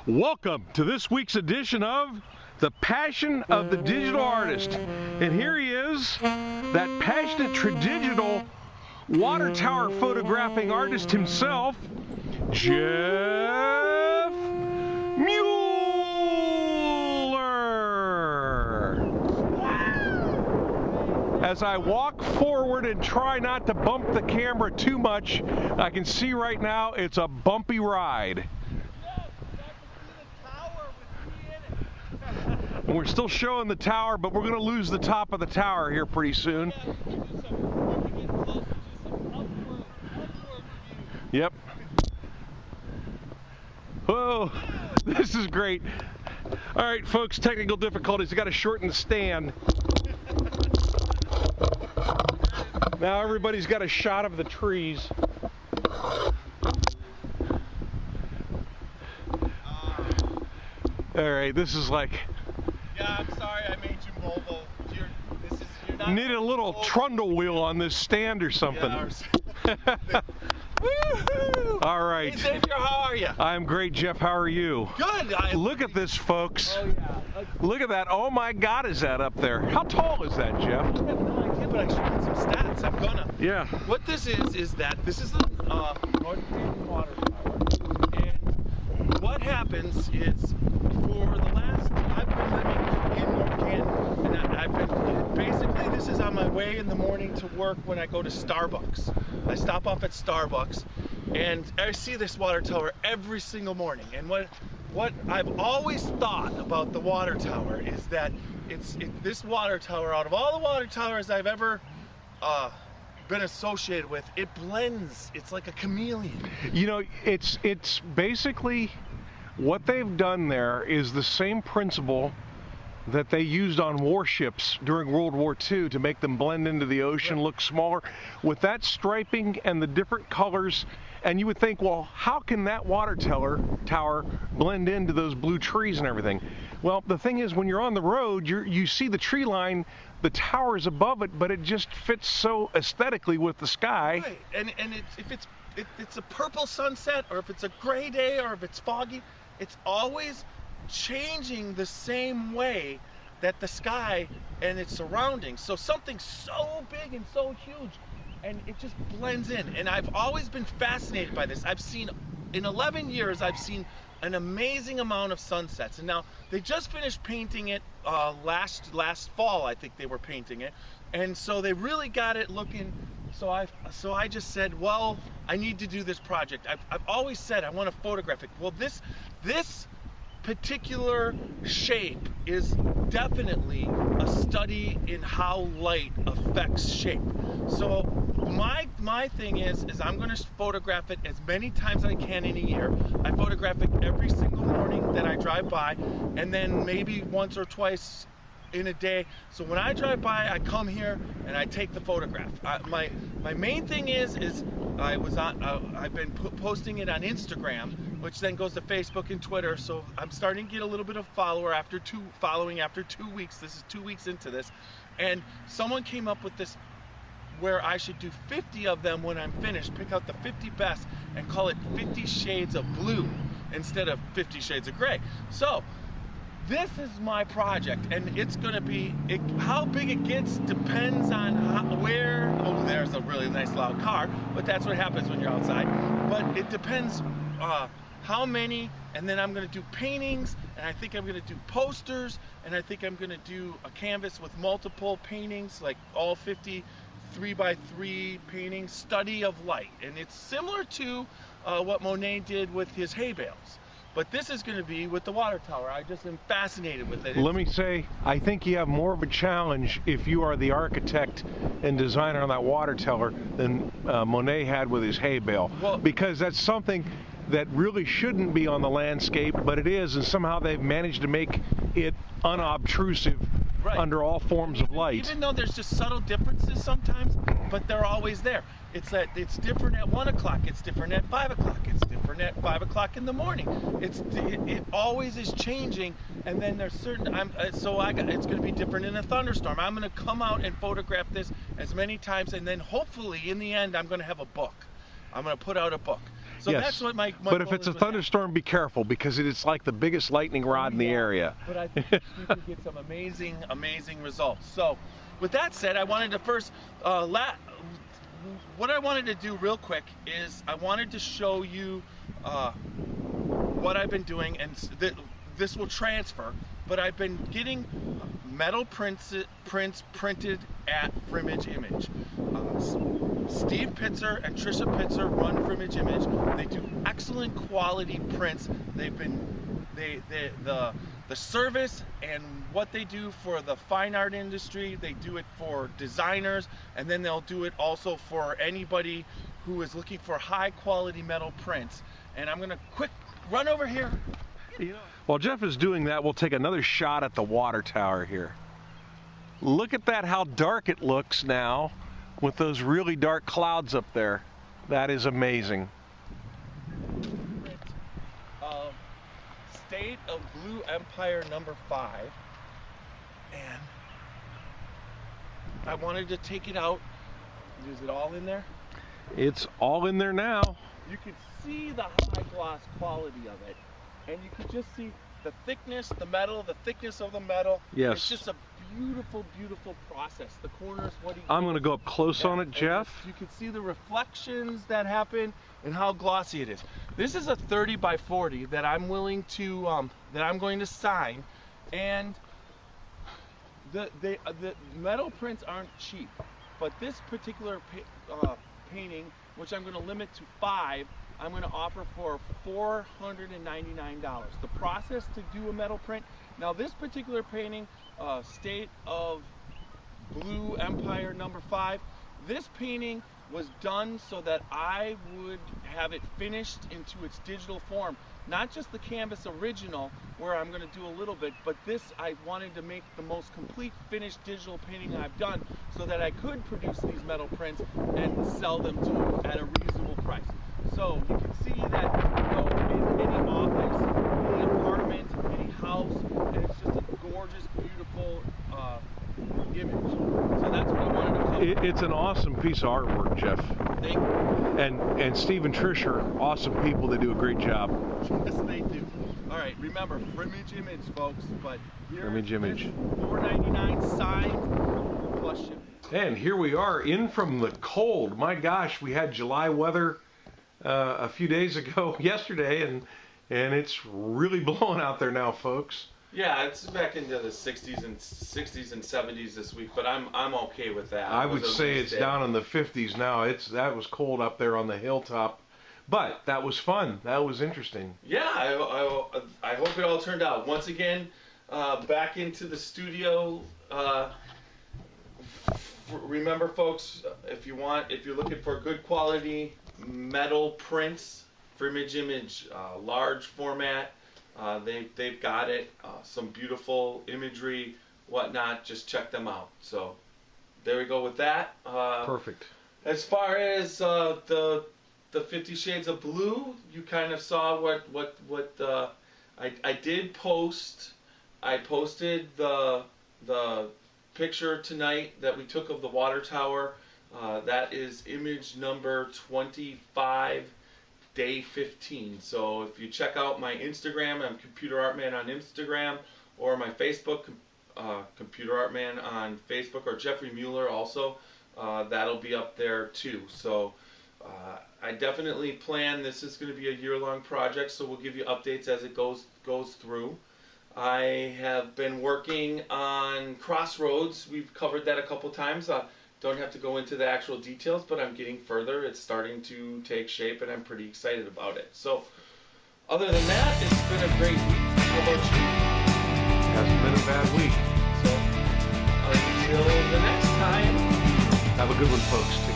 Welcome to this week's edition of The Passion of the Digital Artist. And here he is, that passionate Tradigital water tower photographing artist himself, Jeff Mueller. As I walk forward and try not to bump the camera too much, I can see right now it's a bumpy ride. And we're still showing the tower, but we're going to lose the top of the tower here pretty soon. Yep. Whoa, this is great. All right, folks, technical difficulties. I got to shorten the stand. Now everybody's got a shot of the trees. All right, this is like... Yeah, I'm sorry I made you mobile. You're not need a little trundle wheel on this stand or something. Yeah, all right. Hey Xavier, how are you? I'm great, Jeff. How are you? Good. Look at this, folks. Oh yeah. Look at that. Oh my God, is that up there? How tall is that, Jeff? I have no idea, but I should get some stats. I'm gonna. Yeah. What this is that this is the North Canyon Water Tower, and what happens is for the last I've been living in North Canyon, and I've been basically this is on my way in the morning to work when I go to Starbucks. I stop off at Starbucks, and I see this water tower every single morning. And what I've always thought about the water tower is that this water tower, out of all the water towers I've ever been associated with, it blends. It's like a chameleon. You know, it's basically what they've done there is the same principle that they used on warships during World War II to make them blend into the ocean, look smaller, with that striping and the different colors. And you would think, well, how can that water tower blend into those blue trees and everything? Well, the thing is, when you're on the road, you see the tree line, the tower is above it, but it just fits so aesthetically with the sky. Right, and if it's a purple sunset, or if it's a gray day, or if it's foggy, it's always changing the same way that the sky and its surroundings. So something so big and so huge, and it just blends in. And I've always been fascinated by this. In 11 years, I've seen an amazing amount of sunsets. And now they just finished painting it last fall. I think they were painting it, and so they really got it looking. So I just said, well, I need to do this project. I've always said I want to photograph it. Well, this particular shape is definitely a study in how light affects shape. So my thing is I'm going to photograph it as many times as I can in a year. I photograph it every single morning that I drive by, and then maybe once or twice in a day. So when I drive by, I come here and I take the photograph. My main thing is I've been posting it on Instagram, which then goes to Facebook and Twitter. So I'm starting to get a little bit of following after 2 weeks. This is 2 weeks into this, and someone came up with this where I should do 50 of them when I'm finished. Pick out the 50 best and call it 50 Shades of Blue instead of 50 Shades of Gray. So this is my project, and it's going to be, how big it gets depends on where, oh, there's a really nice loud car, but that's what happens when you're outside. But it depends how many, and then I'm going to do paintings, and I think I'm going to do posters, and I think I'm going to do a canvas with multiple paintings, like all 50 3x3 paintings, study of light. And it's similar to what Monet did with his hay bales. But this is going to be with the water tower. I just am fascinated with it. Let me say, I think you have more of a challenge if you are the architect and designer on that water tower than Monet had with his hay bale. Well, because that's something that really shouldn't be on the landscape, but it is, and somehow they've managed to make it unobtrusive. Right. Under all forms of light. Even though there's just subtle differences sometimes, but they're always there. It's different at 1 o'clock. It's different at 5 o'clock. It's different at 5 o'clock in the morning. It always is changing. And then there's certain. It's going to be different in a thunderstorm. I'm going to come out and photograph this as many times, and then hopefully in the end I'm going to have a book. I'm going to put out a book. So Yes. that's what my But if goal it's a is with that. thunderstorm, be careful because it's like the biggest lightning rod in the Yeah, area. But I think we could get some amazing results. So, with that said, I wanted to first, what I wanted to do real quick is I wanted to show you what I've been doing, and this will transfer. But I've been getting metal prints printed at Frimage Image. Steve Pitzer and Trisha Pitzer run Frimage Image. They do excellent quality prints. The service and what they do for the fine art industry, they do it for designers, and then they'll do it also for anybody who is looking for high quality metal prints. And I'm gonna quick run over here. While Jeff is doing that, we'll take another shot at the water tower here. Look at that, how dark it looks now with those really dark clouds up there. That is amazing. State of Blue Empire number 5, and I wanted to take it out. Is it all in there? It's all in there now. You can see the high gloss quality of it, and you can just see the thickness, the thickness of the metal. Yes. It's just a beautiful process. The corners, I'm going to go up close on it, Jeff. You can see the reflections that happen and how glossy it is. This is a 30 by 40 that I'm willing to, that I'm going to sign, and the metal prints aren't cheap, but this particular painting, which I'm going to limit to 5, I'm going to offer for $499. The process to do a metal print. Now this particular painting, State of Blue Empire number 5, this painting was done so that I would have it finished into its digital form. Not just the canvas original, where I'm going to do a little bit, but this I wanted to make the most complete finished digital painting I've done so that I could produce these metal prints and sell them to you at a reasonable price. So you can see that, you know, in any office, any apartment, any house, and it's just a gorgeous, beautiful image. So that's what I wanted to cover. It's an awesome piece of artwork, Jeff. Thank you. And Steve and Trish are awesome people. They do a great job. Yes, they do. All right, remember, Frimage Image, folks. But here's Frimage Image. $4.99 signed plus shipping. And here we are in from the cold. My gosh, we had July weather a few days ago, yesterday, and it's really blowing out there now, folks. Yeah, it's back into the 60s and 70s this week, but I'm okay with that. I would say it's down in the 50s now. That was cold up there on the hilltop, but that was fun. That was interesting. Yeah, I hope it all turned out. Once again, back into the studio. Remember, folks, if you're looking for good quality metal prints, Frimage Image, large format. They've got it, some beautiful imagery, whatnot. Just check them out. So there we go with that. Perfect. As far as the 50 Shades of Blue, you kind of saw what I did post. I posted the picture tonight that we took of the water tower. That is image number 25. Day 15. So if you check out my Instagram, I'm Computer Art Man on Instagram, or my Facebook, Computer Art Man on Facebook, or Jeffrey Mueller also, that'll be up there too. So I definitely plan this is going to be a year-long project, so we'll give you updates as it goes through. I have been working on Crossroads. We've covered that a couple times. Don't have to go into the actual details, but I'm getting further. It's starting to take shape, and I'm pretty excited about it. So, other than that, it's been a great week. How about you? Hasn't been a bad week. So, until the next time. Have a good one, folks.